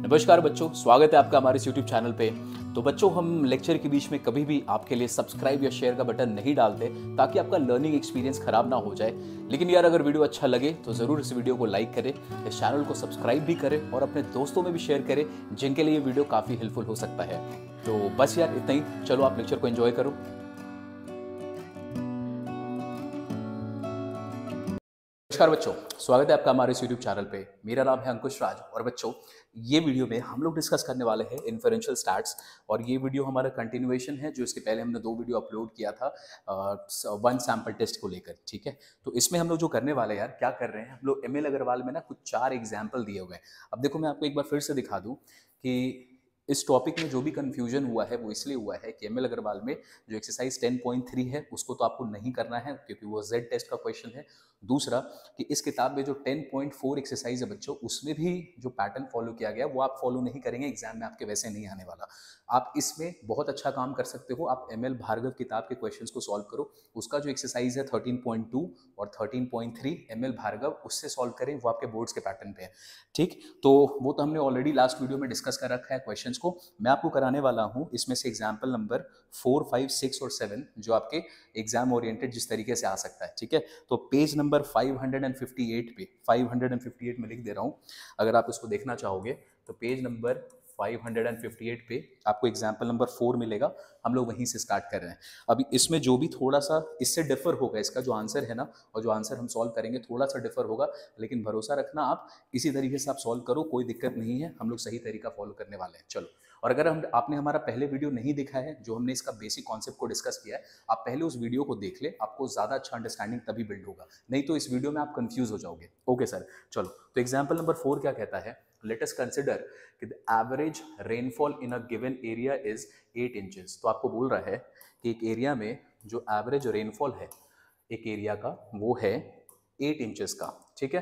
नमस्कार बच्चों, स्वागत है आपका हमारे इस YouTube चैनल पे। तो बच्चों, हम लेक्चर के बीच में कभी भी आपके लिए सब्सक्राइब या शेयर का बटन नहीं डालते ताकि आपका लर्निंग एक्सपीरियंस खराब ना हो जाए। लेकिन यार, अगर वीडियो अच्छा लगे तो ज़रूर इस वीडियो को लाइक करें, इस चैनल को सब्सक्राइब भी करें और अपने दोस्तों में भी शेयर करें जिनके लिए ये वीडियो काफ़ी हेल्पफुल हो सकता है। तो बस यार इतना ही, चलो आप लेक्चर को एंजॉय करो। नमस्कार बच्चों, स्वागत है आपका हमारे इस YouTube चैनल पे। मेरा नाम है अंकुश राज और बच्चों, ये वीडियो में हम लोग डिस्कस करने वाले हैं इन्फरेंशियल स्टैट्स। और ये वीडियो हमारा कंटिन्यूएशन है जो इसके पहले हमने 2 वीडियो अपलोड किया था वन सैम्पल टेस्ट को लेकर। ठीक है, तो इसमें हम लोग जो करने वाले हैं यार, क्या कर रहे हैं हम लोग, ML अग्रवाल में ना कुछ 4 एग्जाम्पल दिए हुए हैं। अब देखो, मैं आपको एक बार फिर से दिखा दूँ कि इस टॉपिक में जो भी कंफ्यूजन हुआ है वो इसलिए हुआ है कि ML अग्रवाल में जो एक्सरसाइज 10.3 है उसको तो आपको नहीं करना है क्योंकि वो Z टेस्ट का क्वेश्चन है। दूसरा कि इस किताब में जो 10.4 एक्सरसाइज है बच्चों, उसमें भी जो पैटर्न फॉलो किया गया वो आप फॉलो नहीं करेंगे, एग्जाम में आपके वैसे नहीं आने वाला। आप इसमें बहुत अच्छा काम कर सकते हो। आप ML भार्गव किताब के क्वेश्चंस को सॉल्व करो। उसका जो एक्सरसाइज है 13.2 और 13.3 ML भार्गव, उससे सॉल्व करें, वो आपके बोर्ड्स के पैटर्न पे है। ठीक, तो वो तो हमने ऑलरेडी लास्ट वीडियो में डिस्कस कर रखा है क्वेश्चंस को। मैं आपको कराने वाला हूँ इसमें से एग्जाम्पल नंबर 4, 5, 6 और 7 जो आपके एग्जाम ओरिएंटेड जिस तरीके से आ सकता है। ठीक है, तो पेज नंबर 558 पे, 558 में लिख दे रहा हूँ, अगर आप इसको देखना चाहोगे तो पेज नंबर 558 पे आपको एग्जाम्पल नंबर 4 मिलेगा। हम लोग वहीं से स्टार्ट कर रहे हैं। अभी इसमें जो भी थोड़ा सा इससे डिफर होगा, इसका जो आंसर है ना और जो आंसर हम सॉल्व करेंगे थोड़ा सा डिफर होगा, लेकिन भरोसा रखना आप इसी तरीके से आप सॉल्व करो, कोई दिक्कत नहीं है, हम लोग सही तरीका फॉलो करने वाले हैं। चलो, और अगर आपने हमारा पहले वीडियो नहीं देखा है जो हमने इसका बेसिक कॉन्सेप्ट को डिस्कस किया है, आप पहले उस वीडियो को देख ले, आपको ज़्यादा अच्छा अंडरस्टैंडिंग तभी बिल्ड होगा, नहीं तो इस वीडियो में आप कंफ्यूज हो जाओगे। ओके सर, चलो, तो एग्जाम्पल नंबर 4 क्या कहता है, लेट अस कंसिडर कि the average rainfall in a given area is 8 inches. तो आपको बोल रहा है कि एक एरिया में जो एवरेज रेनफॉल है एक एरिया का वो है 8 इंचेस का। ठीक है,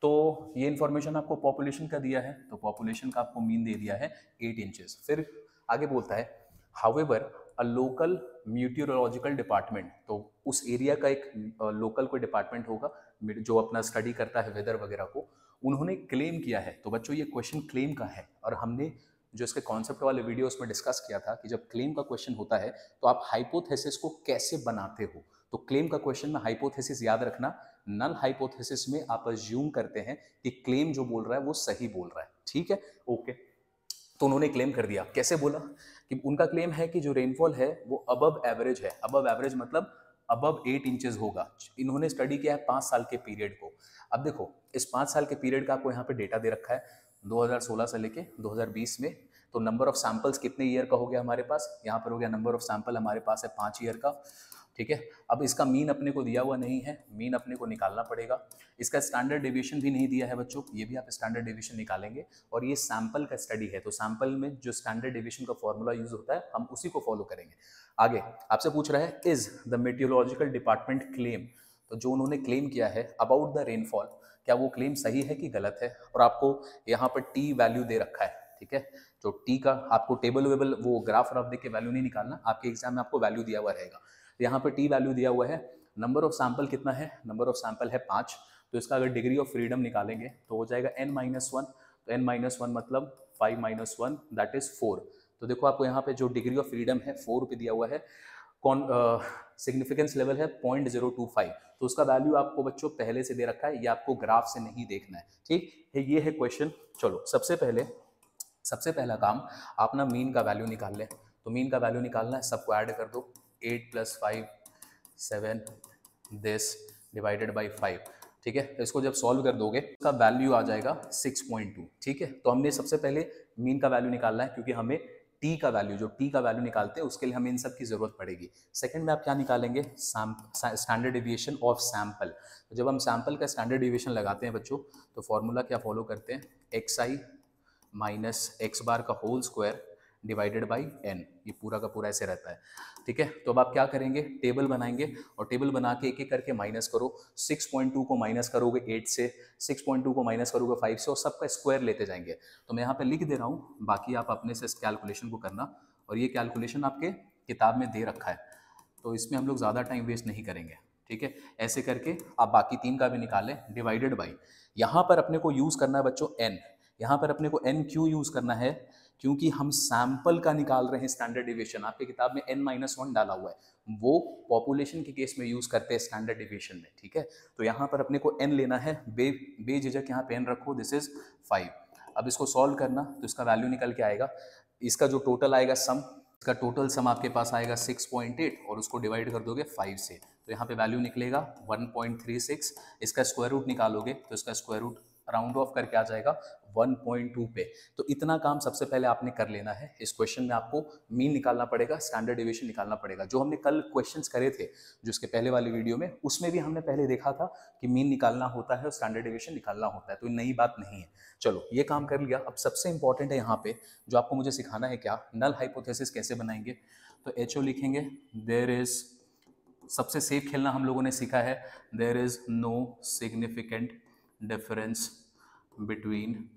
तो ये इंफॉर्मेशन आपको पॉपुलेशन का दिया है, तो पॉपुलेशन का आपको मीन दे दिया है 8 इंचेस। फिर आगे बोलता है हाउएवर अ लोकल म्यूटियोलॉजिकल डिपार्टमेंट, तो उस एरिया का एक लोकल कोई डिपार्टमेंट होगा जो अपना स्टडी करता है वेदर वगैरह को, उन्होंने क्लेम किया है। तो बच्चों, ये क्वेश्चन क्लेम का है और हमने जो इसके कॉन्सेप्ट वाले वीडियो उसमें डिस्कस किया था कि जब क्लेम का क्वेश्चन होता है तो आप हाइपोथेसिस को कैसे बनाते हो। तो क्लेम का क्वेश्चन में हाइपोथेसिस याद रखना, नल हाइपोथेसिस में आप अज्यूम करते हैं कि क्लेम जो बोल रहा है वो सही बोल रहा है। ठीक है, ओके। तो उन्होंने क्लेम कर दिया, कैसे बोला कि उनका क्लेम है कि जो रेनफॉल है वो अबव एवरेज है। अबव एवरेज मतलब अबव 8 इंचेस होगा। इन्होंने स्टडी किया है 5 साल के पीरियड को। अब देखो, इस 5 साल के पीरियड का आपको यहाँ पे डेटा दे रखा है 2016 से लेके 2020 में। तो नंबर ऑफ सैंपल्स कितने ईयर का हो गया हमारे पास, यहाँ पर हो गया नंबर ऑफ सैंपल हमारे पास है 5 ईयर का। ठीक है, अब इसका मीन अपने को दिया हुआ नहीं है, मीन अपने को निकालना पड़ेगा। इसका स्टैंडर्ड डेविएशन भी नहीं दिया है बच्चों, ये भी आप स्टैंडर्ड डेविएशन निकालेंगे। और ये सैंपल का स्टडी है, तो सैंपल में जो स्टैंडर्ड डेविएशन का फॉर्मूला यूज होता है हम उसी को फॉलो करेंगे। आगे आपसे पूछ रहा है इज द मेटियोलॉजिकल डिपार्टमेंट क्लेम, तो जो उन्होंने क्लेम किया है अबाउट द रेनफॉल, क्या वो क्लेम सही है कि गलत है। और आपको यहाँ पर टी वैल्यू दे रखा है। ठीक है, जो टी का आपको टेबल वेबल वो ग्राफ व्राफ देख के वैल्यू नहीं निकालना, आपके एग्जाम में आपको वैल्यू दिया हुआ रहेगा। तो यहाँ पर टी वैल्यू दिया हुआ है। नंबर ऑफ सैंपल कितना है, नंबर ऑफ सैंपल है 5। तो इसका अगर डिग्री ऑफ फ्रीडम निकालेंगे तो हो जाएगा n-1। तो n-1 मतलब 5 - 1 दैट इज 4। तो देखो आपको यहाँ पे जो डिग्री ऑफ फ्रीडम है 4 पे दिया हुआ है। कौन सिग्निफिकेंस लेवल है 0.025। तो उसका वैल्यू आपको बच्चों पहले से दे रखा है, ये आपको ग्राफ से नहीं देखना है। ठीक है, ये है क्वेश्चन। चलो, सबसे पहला काम आप ना मीन का वैल्यू निकाल लें। तो मीन का वैल्यू निकालना है, सबको ऐड कर दो, 8 + 5 7 दिस डिवाइडेड बाई 5। ठीक है, तो इसको जब सॉल्व कर दोगे इसका वैल्यू आ जाएगा 6.2। ठीक है, तो हमने सबसे पहले मीन का वैल्यू निकालना है क्योंकि हमें टी का वैल्यू, जो टी का वैल्यू निकालते हैं उसके लिए हमें इन सब की जरूरत पड़ेगी। सेकंड में आप क्या निकालेंगे, स्टैंडर्ड डेविएशन ऑफ सैंपल। तो जब हम सैंपल का स्टैंडर्ड डेविएशन लगाते हैं बच्चों, तो फॉर्मूला क्या फॉलो करते हैं, xi - x बार का whole square divided by n। ये पूरा का पूरा ऐसे रहता है। ठीक है, तो अब आप क्या करेंगे, टेबल बनाएंगे और टेबल बना के एक एक करके माइनस करो। 6.2 को माइनस करोगे 8 से, 6.2 को माइनस करोगे 5 से, और सबका स्क्वायर लेते जाएंगे। तो मैं यहाँ पे लिख दे रहा हूँ, बाकी आप अपने से इस कैलकुलेशन को करना। और ये कैलकुलेशन आपके किताब में दे रखा है, तो इसमें हम लोग ज़्यादा टाइम वेस्ट नहीं करेंगे। ठीक है, ऐसे करके आप बाकी 3 का भी निकालें, डिवाइडेड बाई, यहाँ पर अपने को यूज़ करना है बच्चों n। यहाँ पर अपने को n क्यों यूज़ करना है, क्योंकि हम सैंपल का निकाल रहे हैं स्टैंडर्ड डिविएशन। आपके किताब में n-1 डाला हुआ है, वो पॉपुलेशन के केस में यूज़ करते हैं स्टैंडर्ड डिविएशन में, ठीक है। तो यहाँ पर अपने को n लेना है, बेझिझक यहाँ पे n रखो, दिस इज 5। अब इसको सॉल्व करना तो इसका वैल्यू निकल के आएगा, इसका जो टोटल आएगा सम, इसका टोटल सम आपके पास आएगा 6.8 और उसको डिवाइड कर दोगे 5 से, तो यहाँ पे वैल्यू निकलेगा 1.36। इसका स्क्वायर रूट निकालोगे तो इसका स्क्वायर रूट राउंड ऑफ करके आ जाएगा 1.2 पे। तो इतना काम सबसे पहले आपने कर लेना है। इस क्वेश्चन में आपको मीन निकालना पड़ेगा, स्टैंडर्ड डिविएशन निकालना पड़ेगा। जो हमने कल क्वेश्चंस करे थे जो इसके पहले वाली वीडियो में, उसमें भी हमने पहले देखा था कि मीन निकालना होता है और स्टैंडर्ड डिविएशन निकालना होता है, तो नई बात नहीं है। चलो ये काम कर लिया। अब सबसे इंपॉर्टेंट है यहाँ पे जो आपको मुझे सिखाना है, क्या नल हाइपोथेसिस कैसे बनाएंगे। तो HO लिखेंगे, देयर इज, सबसे सेफ खेलना हम लोगों ने सीखा है, there is no significant difference between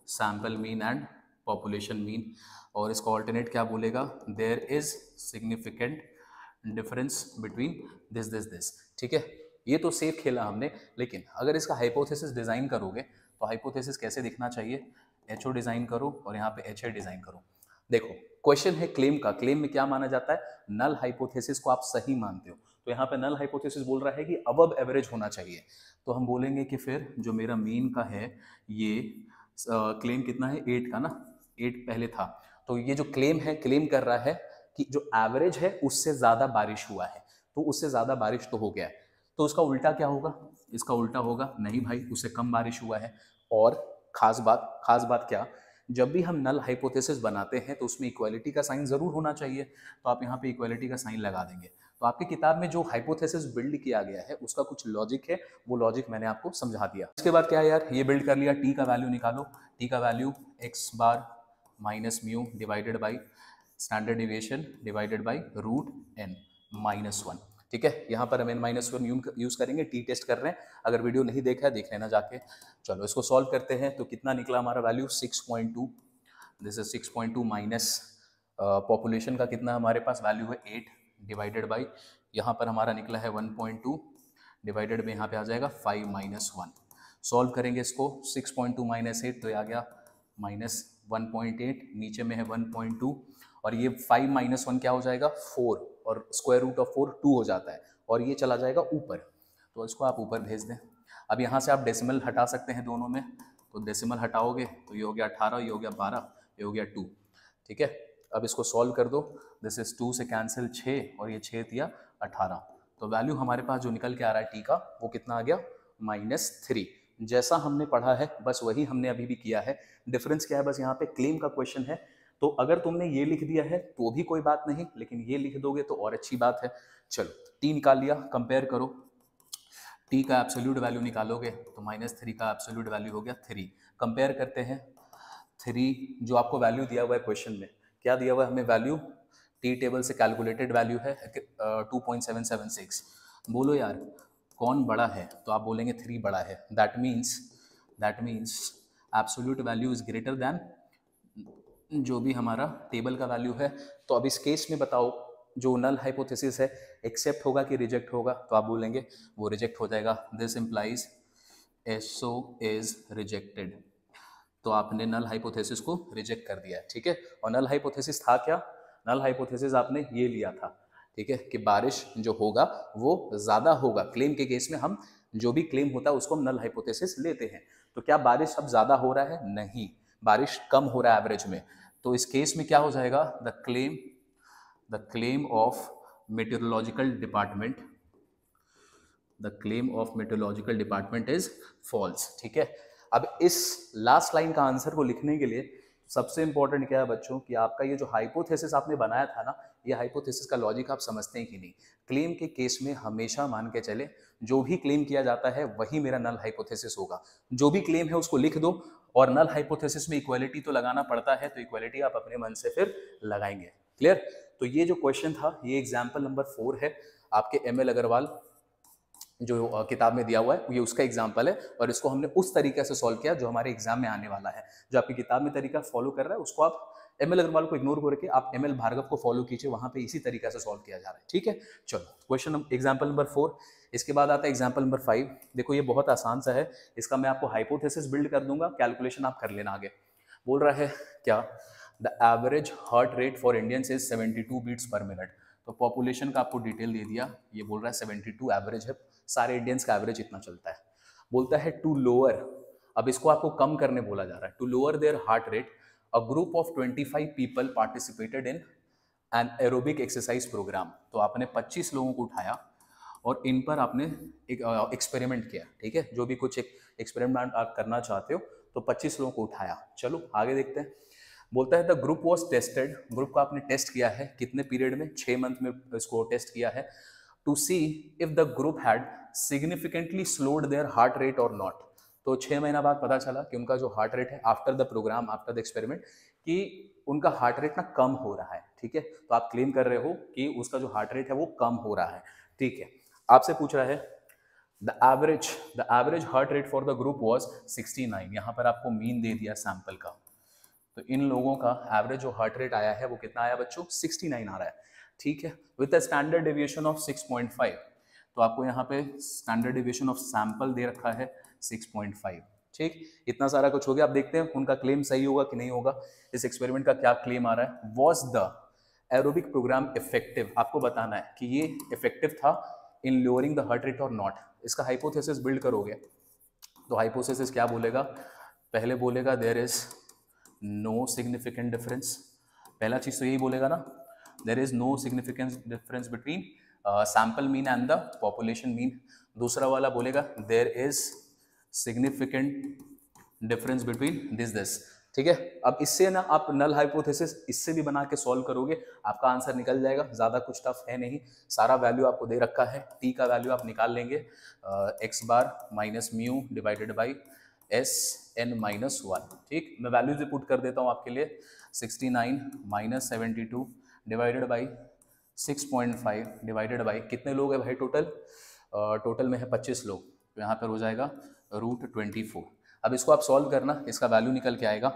sample mean and population mean. और इसका ऑल्टरनेट क्या बोलेगा, there is significant difference between this this this, ठीक है। ये तो सेफ खेला हमने, लेकिन अगर इसका हाइपोथेसिस डिजाइन करोगे तो हाइपोथेसिस कैसे दिखना चाहिए, HO डिजाइन करो और यहाँ पे HA डिजाइन करो। देखो क्वेश्चन है क्लेम का, क्लेम में क्या माना जाता है, नल हाइपोथेसिस को आप सही मानते हो, तो यहाँ पे नल हाइपोथेसिस बोल रहा है कि अबव एवरेज होना चाहिए। तो हम बोलेंगे कि फिर जो मेरा मीन का है, ये क्लेम कितना है, 8 का ना, 8 पहले था, तो ये जो क्लेम है, क्लेम कर रहा है कि जो एवरेज है उससे ज़्यादा बारिश हुआ है, तो उससे ज़्यादा बारिश तो हो गया है। तो उसका उल्टा क्या होगा, इसका उल्टा होगा, नहीं भाई उससे कम बारिश हुआ है। और खास बात क्या, जब भी हम नल हाइपोथेसिस बनाते हैं तो उसमें इक्वालिटी का साइन जरूर होना चाहिए, तो आप यहाँ पे इक्वालिटी का साइन लगा देंगे। तो आपकी किताब में जो हाइपोथेसिस बिल्ड किया गया है उसका कुछ लॉजिक है, वो लॉजिक मैंने आपको समझा दिया। इसके बाद क्या है यार, ये बिल्ड कर लिया, टी का वैल्यू निकालो। टी का value x bar minus mu divided by standard deviation divided by root n minus 1, ठीक है। यहाँ पर हम n-1 यूज करेंगे, टी टेस्ट कर रहे हैं, अगर वीडियो नहीं देखा है देख लेना जाके। चलो इसको सॉल्व करते हैं, तो कितना निकला हमारा value 6.2, this is 6.2 minus population का कितना हमारे पास वैल्यू है 8 डिवाइडेड बाई, यहाँ पर हमारा निकला है 1.2 डिवाइडेड में यहाँ पे आ जाएगा 5 माइनस 1। सॉल्व करेंगे इसको, 6.2 माइनस 8 तो आ गया माइनस 1.8, नीचे में है 1.2 और ये 5 माइनस 1 क्या हो जाएगा 4, और स्क्वायर रूट ऑफ 4 2 हो जाता है, और ये चला जाएगा ऊपर, तो इसको आप ऊपर भेज दें। अब यहाँ से आप डेसिमल हटा सकते हैं दोनों में, तो डेसिमल हटाओगे तो ये हो गया 18, ये हो गया 12, ये हो गया 2, ठीक है। अब इसको सॉल्व कर दो, दिस इज 2 से कैंसिल 6 और ये 6 दिया 18, तो वैल्यू हमारे पास जो निकल के आ रहा है टी का, वो कितना आ गया -3। जैसा हमने पढ़ा है बस वही हमने अभी भी किया है। डिफरेंस क्या है, बस यहाँ पे क्लेम का क्वेश्चन है, तो अगर तुमने ये लिख दिया है तो भी कोई बात नहीं, लेकिन ये लिख दोगे तो और अच्छी बात है। चलो टी निकाल लिया, कंपेयर करो, टी का एब्सोल्यूट वैल्यू निकालोगे तो -3 का एब्सोल्यूट वैल्यू हो गया 3। कंपेयर करते हैं, 3 जो आपको वैल्यू दिया हुआ है क्वेश्चन में, क्या दिया हुआ है हमें वैल्यू, टी टेबल से कैलकुलेटेड वैल्यू है 2.776। बोलो यार कौन बड़ा है, तो आप बोलेंगे 3 बड़ा है, that means absolute value is greater than जो भी हमारा टेबल का वैल्यू है। तो अब इस केस में बताओ जो नल हाइपोथेसिस है एक्सेप्ट होगा कि रिजेक्ट होगा, तो आप बोलेंगे वो रिजेक्ट हो जाएगा, this implies SO is rejected. तो आपने नल हाइपोथेसिस को रिजेक्ट कर दिया है, ठीक है। और नल हाइपोथेसिस था क्या, नल हाइपोथेसिस आपने ये लिया था, ठीक है, कि बारिश जो होगा वो ज़्यादा होगा। क्लेम के केस में हम जो भी क्लेम होता है उसको हम नल हाइपोथेसिस लेते हैं। तो क्या बारिश अब ज़्यादा हो रहा है, नहीं, बारिश कम हो रहा है एवरेज में। तो इस केस में क्या हो जाएगा, the claim of meteorological department is false, ठीक है। अब इस लास्ट लाइन का आंसर को लिखने के लिए सबसे इंपॉर्टेंट क्या है बच्चों, कि आपका ये जो हाइपोथेसिस आपने बनाया था ना, ये हाइपोथेसिस का लॉजिक आप समझते हैं कि नहीं। क्लेम के केस में हमेशा मान के चले जो भी क्लेम किया जाता है वही मेरा नल हाइपोथेसिस होगा। जो भी क्लेम है उसको लिख दो, और नल हाइपोथेसिस में इक्वालिटी तो लगाना पड़ता है, तो इक्वालिटी आप अपने मन से फिर लगाएंगे। क्लियर। तो ये जो क्वेश्चन था ये एग्जाम्पल नंबर 4 है आपके ML अग्रवाल जो किताब में दिया हुआ है ये उसका एग्जाम्पल है, और इसको हमने उस तरीके से सॉल्व किया जो हमारे एग्जाम में आने वाला है। जो आपकी किताब में तरीका फॉलो कर रहा है उसको आप एमएल अग्रवाल को इग्नोर करके आप एमएल भार्गव को फॉलो कीजिए, वहां पे इसी तरीके से सॉल्व किया जा रहा है। ठीक है, चलो क्वेश्चन एग्जाम्पल नंबर 4। इसके बाद आता है एग्जाम्पल नंबर 5। देखो ये बहुत आसान सा है, इसका मैं आपको हाइपोथेसिस बिल्ड कर दूंगा, कैलकुलेशन आप कर लेना आगे। बोल रहा है क्या, the average heart rate for Indians is 72 beats per minute. तो पॉपुलेशन का आपको डिटेल दे दिया, ये बोल रहा है 72 एवरेज है, सारे इंडियंस का एवरेज इतना चलता है। बोलता है टू लोअर, अब इसको आपको कम करने बोला जा रहा है, to lower their heart rate a group of 25 people participated in an aerobic exercise programme. तो आपने 25 लोगों को उठाया और इन पर आपने एक एक्सपेरिमेंट किया। ठीक है, जो भी कुछ एक एक्सपेरिमेंट आप करना चाहते हो, तो 25 लोगों को उठाया। चलो आगे देखते हैं। बोलता है the group was tested, group को आपने टेस्ट किया है कितने पीरियड में, 6 मंथ में इसको टेस्ट किया है, to see if the group had significantly slowed their heart rate और नॉट। तो 6 महीना बाद पता चला कि उनका जो हार्ट रेट है after the programme, after the experiment, कि उनका हार्ट रेट ना कम हो रहा है। ठीक है, तो आप क्लेम कर रहे हो कि उसका जो हार्ट रेट है वो कम हो रहा है। ठीक है, आपसे पूछ रहा है the average heart rate for the group was 69। यहाँ पर आपको मीन दे दिया सैंपल का, तो इन लोगों का एवरेज जो हार्ट रेट आया है वो कितना आया बच्चों, 69 आ रहा है। ठीक है, with a standard deviation of 6.5। तो आपको यहाँ पे स्टैंडर्ड डेविएशन ऑफ सैंपल दे रखा है 6.5। ठीक, इतना सारा कुछ हो गया। अब देखते हैं उनका क्लेम सही होगा कि नहीं होगा, इस एक्सपेरिमेंट का क्या क्लेम आ रहा है। Was the aerobic programme effective, आपको बताना है कि ये इफेक्टिव था in lowering the heart rate और नॉट। इसका हाइपोथेसिस बिल्ड करोगे तो हाइपोथेसिस क्या बोलेगा, पहले बोलेगा there is no significant difference. पहला चीज तो यही बोलेगा ना, there is no significant difference between sample mean and the population mean. दूसरा वाला बोलेगा there is significant difference between this. ठीक है, अब इससे ना आप नल हाइपोथेसिस इससे भी बना के सॉल्व करोगे, आपका आंसर निकल जाएगा। ज्यादा कुछ टफ है नहीं, सारा वैल्यू आपको दे रखा है। टी का वैल्यू आप निकाल लेंगे, x bar minus mu divided by s n minus 1। ठीक, मैं वैल्यूज भी पुट कर देता हूँ आपके लिए, 69 minus 72 divided by 6.5 divided by कितने लोग हैं भाई टोटल, टोटल में है 25 लोग, तो यहाँ पर हो जाएगा √24। अब इसको आप सॉल्व करना, इसका वैल्यू निकल के आएगा,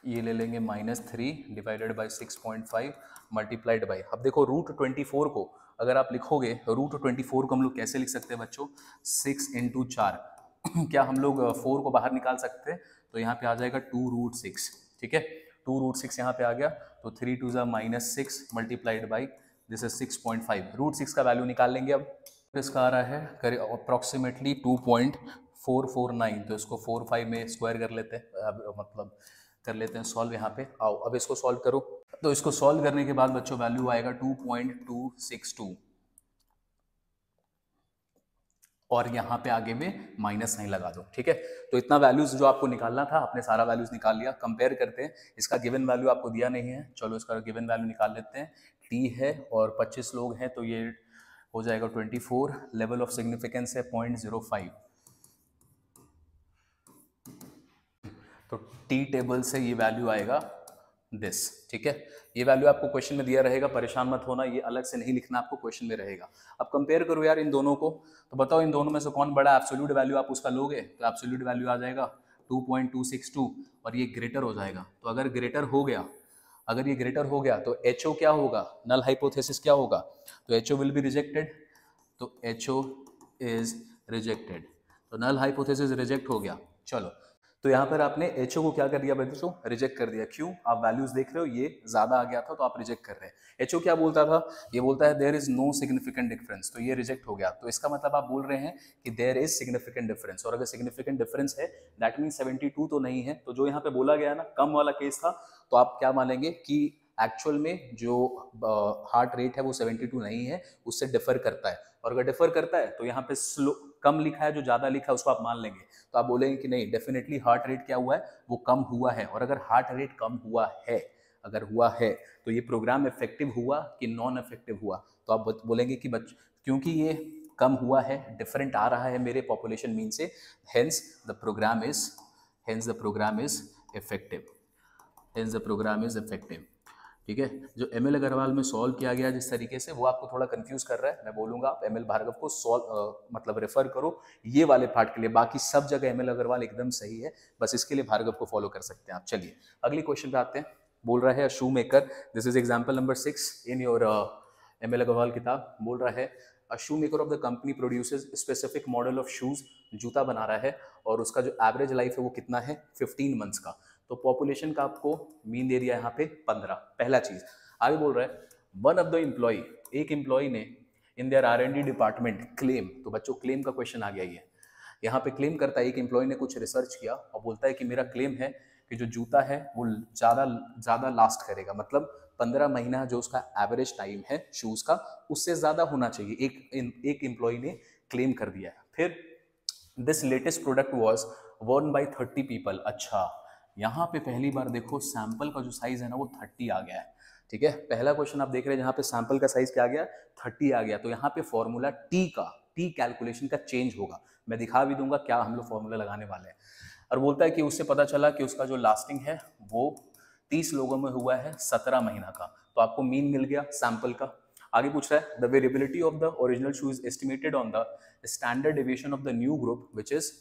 ये ले लेंगे -3 डिवाइडेड बाई 6.5 मल्टीप्लाइड बाई, अब देखो √24 को अगर आप लिखोगे, √24 को हम लोग कैसे लिख सकते हैं बच्चों, 6 × 4 क्या हम लोग 4 को बाहर निकाल सकते हैं, तो यहाँ पे आ जाएगा 2√6। ठीक है, 2√6 यहाँ पे आ गया, तो 3 2 -6 मल्टीप्लाइड बाई दिस इज 6.5। √6 का वैल्यू निकाल लेंगे। अब इसका आ रहा है अप्रॉक्सीमेटली 2.449, तो इसको 4 5 में स्क्वायर कर लेते हैं, मतलब कर लेते हैं सॉल्व। यहाँ पे आओ अब इसको सॉल्व करो, तो इसको सॉल्व करने के बाद बच्चों वैल्यू आएगा 2.262, और यहाँ पे आगे में माइनस नहीं लगा दो। ठीक है, तो इतना वैल्यूज जो आपको निकालना था आपने सारा वैल्यूज निकाल लिया। कंपेयर करते हैं, इसका गिवन वैल्यू आपको दिया नहीं है, चलो इसका गिवन वैल्यू निकाल लेते हैं। टी है और 25 लोग हैं, तो ये हो जाएगा 24, लेवल ऑफ सिग्निफिकेंस है 0.05, तो टी टेबल से ये वैल्यू आएगा दिस। ठीक है, ये वैल्यू आपको क्वेश्चन में दिया रहेगा, परेशान मत होना, ये अलग से नहीं लिखना, आपको क्वेश्चन में रहेगा। अब कंपेयर करो यार इन दोनों को, तो बताओ इन दोनों में से कौन बड़ा, एब्सोल्यूट वैल्यू आप उसका लोगे तो एब्सोल्यूट वैल्यू आ जाएगा 2.262, और ये ग्रेटर हो जाएगा। तो अगर ग्रेटर हो गया, अगर ये ग्रेटर हो गया तो HO क्या होगा, नल हाइपोथेसिस क्या होगा, तो HO विल बी रिजेक्टेड, तो HO इज रिजेक्टेड, तो नल हाइपोथेसिस रिजेक्ट हो गया। चलो, तो यहाँ पर आपने HO को क्या कर दिया बच्चों, रिजेक्ट कर दिया। क्यों, आप वैल्यूज देख रहे हो ये ज्यादा आ गया था तो आप रिजेक्ट कर रहे हैं। HO क्या बोलता था, ये बोलता है there is no significant difference, तो ये रिजेक्ट हो गया। तो इसका मतलब आप बोल रहे हैं कि देयर इज सिग्निफिकेंट डिफरेंस, और अगर सिग्निफिकेंट डिफरेंस है दैट मीन 72 तो नहीं है। तो जो यहाँ पे बोला गया ना कम वाला केस था, तो आप क्या मानेंगे कि एक्चुअल में जो हार्ट रेट है वो 72 नहीं है, उससे डिफर करता है, और अगर डिफर करता है तो यहाँ पे स्लो कम लिखा है, जो ज्यादा लिखा है उसको आप मान लेंगे। तो आप बोलेंगे कि नहीं, डेफिनेटली हार्ट रेट क्या हुआ है, वो कम हुआ है। और अगर हार्ट रेट कम हुआ है, अगर हुआ है, तो ये प्रोग्राम इफेक्टिव हुआ कि नॉन इफेक्टिव हुआ, तो आप बोलेंगे कि क्योंकि ये कम हुआ है, डिफरेंट आ रहा है मेरे पॉपुलेशन मीन से, hence the programme is effective, hence the programme is effective. ठीक है। जो एमएल अग्रवाल में सॉल्व किया गया जिस तरीके से, वो आपको थोड़ा कंफ्यूज कर रहा है, मैं बोलूंगा आप एमएल भार्गव को सॉल्व मतलब रेफर करो ये वाले पार्ट के लिए, बाकी सब जगह एमएल अग्रवाल एकदम सही है, बस इसके लिए भार्गव को फॉलो कर सकते हैं आप। चलिए अगली क्वेश्चन पे आते हैं। बोल रहा है shoe maker, this is example number 6 in your M L Aggarwal किताब। बोल रहा है a shoe maker of the company produces specific model of shoes, जूता बना रहा है और उसका जो एवरेज लाइफ है वो कितना है 15 मंथ्स का। तो पॉपुलेशन का आपको मीन दे दिया यहाँ पे 15, पहला चीज। आगे बोल रहा है वन ऑफ द एम्प्लॉय, एक एम्प्लॉय ने in their R&D department claim, तो बच्चों क्लेम का क्वेश्चन आ गया ये। यहाँ पे क्लेम करता है एक एम्प्लॉय ने कुछ रिसर्च किया और बोलता है कि मेरा क्लेम है कि जो जूता है वो ज़्यादा ज़्यादा लास्ट करेगा, मतलब 15 महीना जो उसका एवरेज टाइम है शूज़ का उससे ज़्यादा होना चाहिए, एक एम्प्लॉय ने क्लेम कर दिया है। फिर this latest product was worn by 30 people. अच्छा, यहाँ पे पहली बार देखो सैंपल का जो साइज है ना वो 30 आ गया है। ठीक है, पहला क्वेश्चन आप देख रहे हैं जहाँ पे सैंपल का साइज क्या आ गया 30 आ गया, तो यहाँ पे फॉर्मूला टी कैलकुलेशन का चेंज होगा। मैं दिखा भी दूंगा क्या हम लोग फॉर्मूला लगाने वाले हैं। और बोलता है कि उससे पता चला कि उसका जो लास्टिंग है वो 30 लोगों में हुआ है 17 महीना का, तो आपको मीन मिल गया सैंपल का। आगे पूछ रहा है the variability of the original shoe is estimated on the standard deviation of the new group which is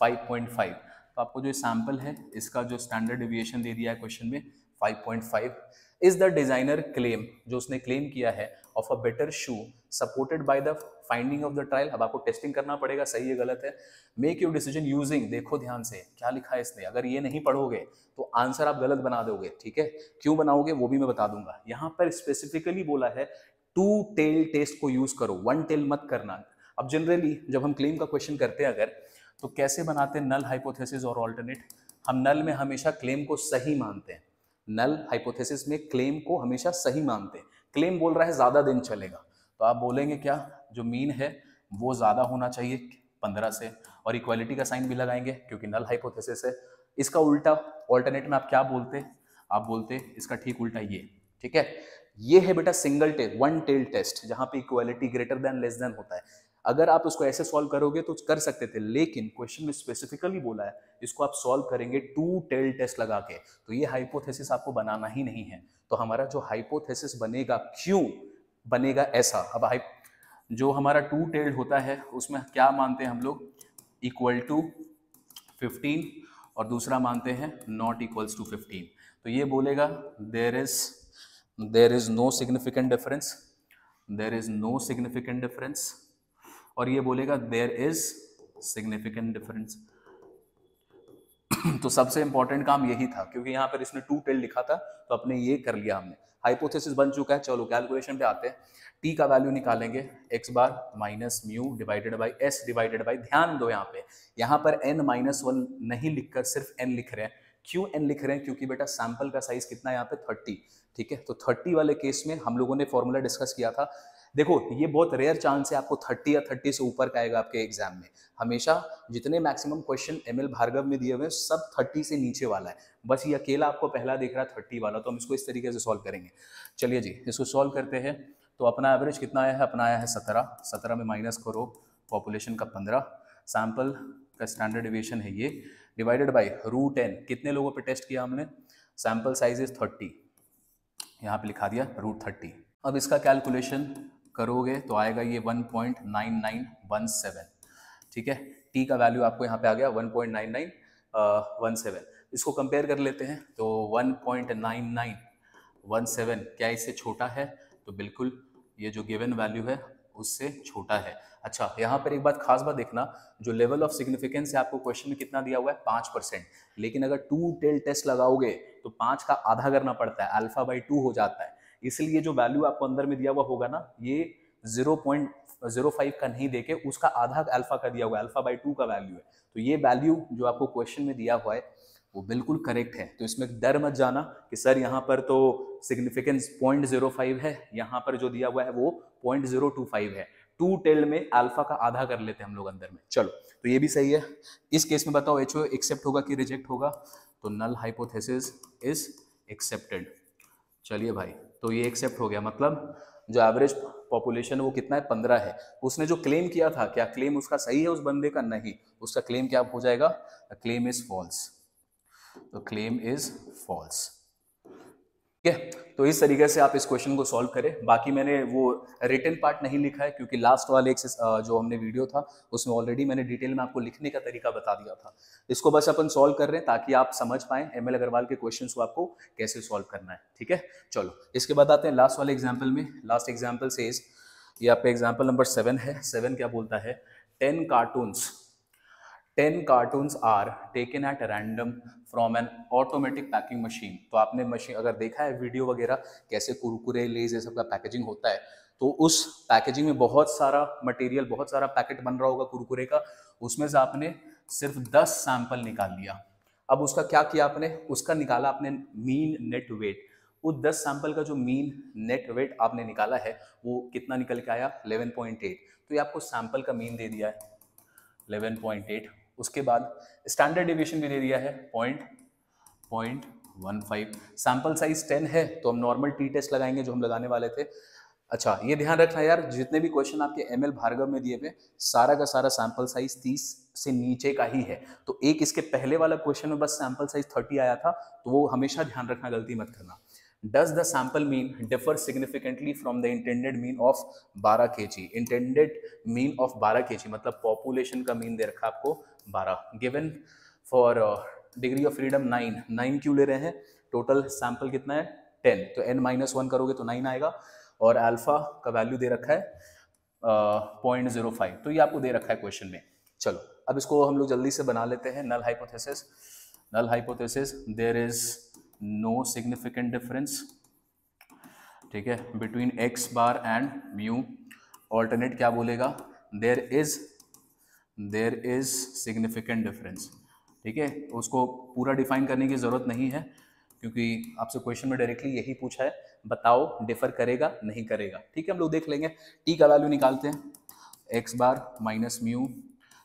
5.5। तो आपको जो सैंपल है इसका जो स्टैंडर्ड डेविएशन दे दिया है क्वेश्चन में 5.5। इज द डिजाइनर क्लेम, जो उसने क्लेम किया है of a better shoe supported by the finding of the trial. अब आपको टेस्टिंग करना पड़ेगा सही है गलत है। मेक योर डिसीजन यूजिंग, देखो ध्यान से क्या लिखा है इसने, अगर ये नहीं पढ़ोगे तो आंसर आप गलत बना दोगे। ठीक है, क्यों बनाओगे वो भी मैं बता दूंगा। यहाँ पर स्पेसिफिकली बोला है 2 टेल टेस्ट को यूज करो, 1 टेल मत करना। अब जनरली जब हम क्लेम का क्वेश्चन करते हैं अगर, तो कैसे बनाते हैं नल हाइपोथेसिस और ऑल्टरनेट। हम नल में हमेशा क्लेम को सही मानते हैं, नल हाइपोथेसिस में क्लेम को हमेशा सही मानते हैं। क्लेम बोल रहा है ज्यादा दिन चलेगा, तो आप बोलेंगे क्या, जो मीन है वो ज्यादा होना चाहिए 15 से, और इक्वालिटी का साइन भी लगाएंगे क्योंकि नल हाइपोथेसिस है। इसका उल्टा ऑल्टरनेट में आप क्या बोलते, आप बोलते इसका ठीक उल्टा ये। ठीक है, ये है बेटा सिंगल टेल 1 टेल टेस्ट, जहां पे equality greater than less than होता है। अगर आप उसको ऐसे सॉल्व करोगे तो कर सकते थे, लेकिन क्वेश्चन में स्पेसिफिकली बोला है इसको आप सॉल्व करेंगे 2 टेल टेस्ट लगा के, तो ये हाइपोथेसिस आपको बनाना ही नहीं है। तो हमारा जो हाइपोथेसिस बनेगा, क्यों बनेगा ऐसा, अब जो हमारा 2 टेल्ड होता है उसमें क्या मानते हैं हम लोग, इक्वल टू 15, और दूसरा मानते हैं नॉट इक्वल्स टू 15। तो ये बोलेगा there is no significant difference, there is no significant difference, और ये बोलेगा देर इज सिग्निफिकेंट डिफरेंस। तो सबसे इंपॉर्टेंट काम यही था, क्योंकि यहाँ पर इसने 2 टेल लिखा था तो अपने ये कर लिया हमने, हाइपोथेसिस बन चुका है। चलो कैलकुलेशन पे आते हैं। टी का वैल्यू निकालेंगे x bar minus mu divided by S divided by, ध्यान दो यहाँ पर n-1 नहीं लिखकर सिर्फ n लिख रहे हैं। क्यों n लिख रहे हैं, क्योंकि बेटा सैंपल का साइज कितना है यहाँ पे 30। ठीक है, तो 30 वाले केस में हम लोगों ने फॉर्मूला डिस्कस किया था। देखो ये बहुत रेयर चांस है आपको 30 या 30 से ऊपर का आएगा आपके एग्जाम में। हमेशा जितने मैक्सिमम क्वेश्चन एमएल भार्गव में दिए हुए हैं सब 30 से नीचे वाला है, बस ये अकेला आपको पहला दिख रहा है 30 वाला, तो हम इसको इस तरीके से सॉल्व करेंगे। चलिए जी इसको सॉल्व करते हैं। तो अपना एवरेज कितना आया है, अपना आया है 17, 17 में माइनस करो पॉपुलेशन का 15, सैंपल का स्टैंडर्ड डिविएशन है ये, डिवाइडेड बाई √n, कितने लोगों पे टेस्ट किया हमने, सैंपल साइज इज 30, यहाँ पे लिखा दिया √30। अब इसका कैलकुलेशन करोगे तो आएगा ये 1.9917। ठीक है, टी का वैल्यू आपको यहाँ पे आ गया 1.9917। इसको कंपेयर कर लेते हैं, तो 1.9917 क्या इससे छोटा है, तो बिल्कुल ये जो गिवन वैल्यू है उससे छोटा है। अच्छा, यहाँ पर एक बात खास बात देखना, जो लेवल ऑफ सिग्निफिकेंस है आपको क्वेश्चन में कितना दिया हुआ है 5%, लेकिन अगर 2 टेल टेस्ट लगाओगे तो 5 का आधा करना पड़ता है, α/2 हो जाता है। इसलिए जो वैल्यू आपको अंदर में दिया हुआ होगा ना, ये 0.05 का नहीं देके उसका आधा अल्फा का दिया हुआ है, α/2 का वैल्यू है। तो ये वैल्यू जो आपको क्वेश्चन में दिया हुआ है वो बिल्कुल करेक्ट है। तो इसमें डर मत जाना कि सर यहाँ पर तो सिग्निफिकेंस 0.05 है, यहाँ पर जो दिया हुआ है वो 0.025 है। 2 टेल्ड में अल्फा का आधा कर लेते हैं हम लोग अंदर में। चलो तो ये भी सही है। इस केस में बताओ HO एक्सेप्ट होगा कि रिजेक्ट होगा, तो नल हाइपोथेसिस इज एक्सेप्टेड। चलिए भाई, तो ये एक्सेप्ट हो गया, मतलब जो एवरेज पॉपुलेशन है वो कितना है 15 है। उसने जो क्लेम किया था, क्या क्लेम उसका सही है उस बंदे का, नहीं, उसका क्लेम क्या हो जाएगा, क्लेम इज फॉल्स। तो क्लेम इज फॉल्स। ठीक है। तो इस तरीके से आप इस क्वेश्चन को सॉल्व करें। बाकी मैंने वो रिटन पार्ट नहीं लिखा है क्योंकि लास्ट वाले जो हमने वीडियो था उसमें ऑलरेडी मैंने डिटेल में आपको लिखने का तरीका बता दिया था। इसको बस अपन सॉल्व कर रहे हैं ताकि आप समझ पाएं एमएल अग्रवाल के क्वेश्चंस को आपको कैसे सॉल्व करना है। ठीक है, चलो इसके बाद आते हैं लास्ट वाले एग्जाम्पल में। लास्ट एग्जाम्पल से ये आपका एग्जाम्पल नंबर 7 है। 7 क्या बोलता है, 10 cartoons are taken at random from an automatic packing machine। तो आपने मशीन अगर देखा है वीडियो वगैरह कैसे कुरकुरे लेज ये सब का पैकेजिंग होता है, तो उस पैकेजिंग में बहुत सारा मटेरियल, बहुत सारा पैकेट बन रहा होगा कुरकुरे का, उसमें से आपने सिर्फ 10 सैंपल निकाल लिया। अब उसका क्या किया आपने, उसका निकाला आपने मीन नेट वेट। उस 10 सैंपल का जो मीन नेट वेट आपने निकाला है वो कितना निकल के आया, 11.8। तो ये आपको सैंपल का मीन दे दिया है 11.8। उसके बाद स्टैंडर्ड डेविएशन भी दे दिया है 0.15। सैंपल साइज 10 है तो हम नॉर्मल टी टेस्ट लगाएंगे जो हम लगाने वाले थे। अच्छा ये ध्यान रखना यार, जितने भी क्वेश्चन आपके एमएल भार्गव में दिए हुए सारा का सारा सैंपल साइज 30 से नीचे का ही है। तो एक इसके पहले वाला क्वेश्चन में बस सैंपल साइज 30 आया था, तो वो हमेशा ध्यान रखना, गलती मत करना। Does the sample mean differ significantly from the intended mean of 12 kg? Intended mean of 12 kg मतलब पॉपुलेशन का मीन दे रखा आपको 12। Given for degree of freedom 9 क्यों ले रहे हैं, टोटल सैंपल कितना है 10, तो n-1 करोगे तो 9 आएगा। और अल्फा का वैल्यू दे रखा है 0.05, तो ये आपको दे रखा है क्वेश्चन में। चलो अब इसको हम लोग जल्दी से बना लेते हैं। Null hypothesis, there is no significant difference, ठीक है, between x bar and mu. Alternate क्या बोलेगा, देयर इज सिग्निफिकेंट डिफरेंस। ठीक है, उसको पूरा डिफाइन करने की जरूरत नहीं है क्योंकि आपसे क्वेश्चन में डायरेक्टली यही पूछा है, बताओ डिफर करेगा नहीं करेगा। ठीक है, हम लोग देख लेंगे। टी का वैल्यू निकालते हैं, x bar minus mu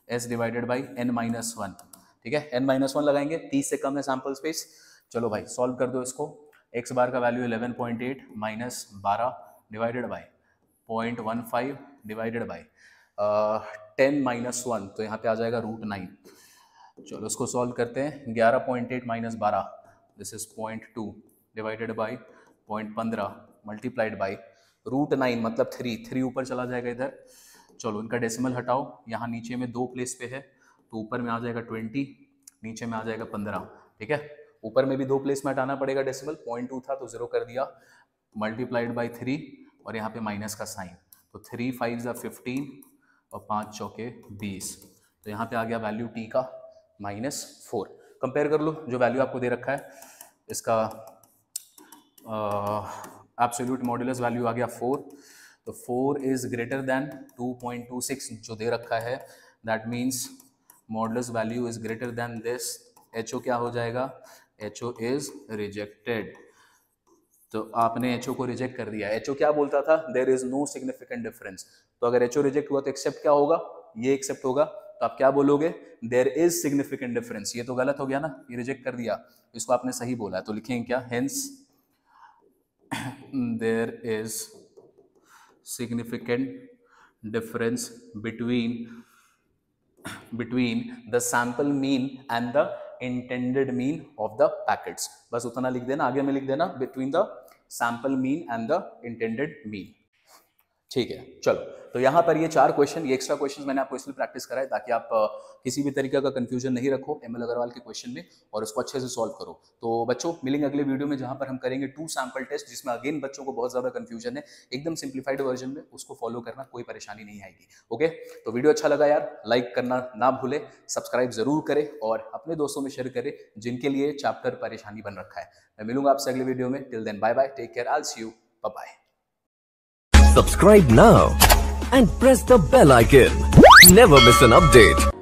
S divided by n-1। ठीक है, n-1 लगाएंगे, 30 से कम है सैंपल स्पेस। चलो भाई सॉल्व कर दो इसको। एक्स बार का value 11.8 minus 12 divided by 0.15 divided by 10-1, तो यहाँ पे आ जाएगा √9। चलो इसको सॉल्व करते हैं। 11.8 minus 12, this is 0.2 divided by 0.15 multiplied by √9 मतलब 3 ऊपर चला जाएगा इधर। चलो इनका डेसिमल हटाओ, यहाँ नीचे में 2 प्लेस पे है तो ऊपर में आ जाएगा 20, नीचे में आ जाएगा 15। ठीक है, ऊपर में भी 2 प्लेस में हटाना पड़ेगा डेसिमल, 0.2 था तो 0 कर दिया, मल्टीप्लाइड बाई 3 और यहाँ पे माइनस का साइन, तो 3 5 15 और 5 चौके 20। तो यहाँ पे आ गया वैल्यू टी का -4। कंपेयर कर लो, जो वैल्यू आपको दे रखा है इसका एब्सोल्यूट मॉड्यूलस वैल्यू आ गया 4, तो 4 इज ग्रेटर देन 2.26 जो दे रखा है, that means modulus value is greater than this. HO क्या हो जाएगा, एचओ इज रिजेक्टेड। तो आपने एचओ को रिजेक्ट कर दिया। एचओ क्या बोलता था, there is no significant difference. तो अगर एचओ रिजेक्ट हुआ तो एक्सेप्ट क्या होगा, ये एक्सेप्ट होगा, तो आप क्या बोलोगे, देयर इज सिग्निफिकेंट डिफरेंस। ये तो गलत हो गया ना, ये रिजेक्ट कर दिया, इसको आपने सही बोला है, तो लिखेंगे क्या, hence there is significant difference between the sample mean and the intended mean of the packets। बस उतना लिख देना, आगे में लिख देना between the sample mean and the intended mean। ठीक है, चलो तो यहाँ पर ये 4 क्वेश्चन, ये एक्स्ट्रा क्वेश्चन मैंने आपको इसलिए प्रैक्टिस कराए ताकि आप किसी भी तरीके का कंफ्यूजन नहीं रखो एमएल अग्रवाल के क्वेश्चन में और उसको अच्छे से सॉल्व करो। तो बच्चों मिलेंगे अगले वीडियो में जहाँ पर हम करेंगे 2 सैंपल टेस्ट, जिसमें अगेन बच्चों को बहुत ज्यादा कंफ्यूजन है, एकदम सिंप्लीफाइड वर्जन में, उसको फॉलो करना, कोई परेशानी नहीं आएगी। ओके, तो वीडियो अच्छा लगा यार, लाइक करना ना भूले, सब्सक्राइब जरूर करें और अपने दोस्तों में शेयर करें जिनके लिए चैप्टर परेशानी बन रखा है। मैं मिलूंगा आपसे अगले वीडियो में, till then bye bye, take care, I will see you, bye bye. Subscribe now and press the bell icon. Never miss an update.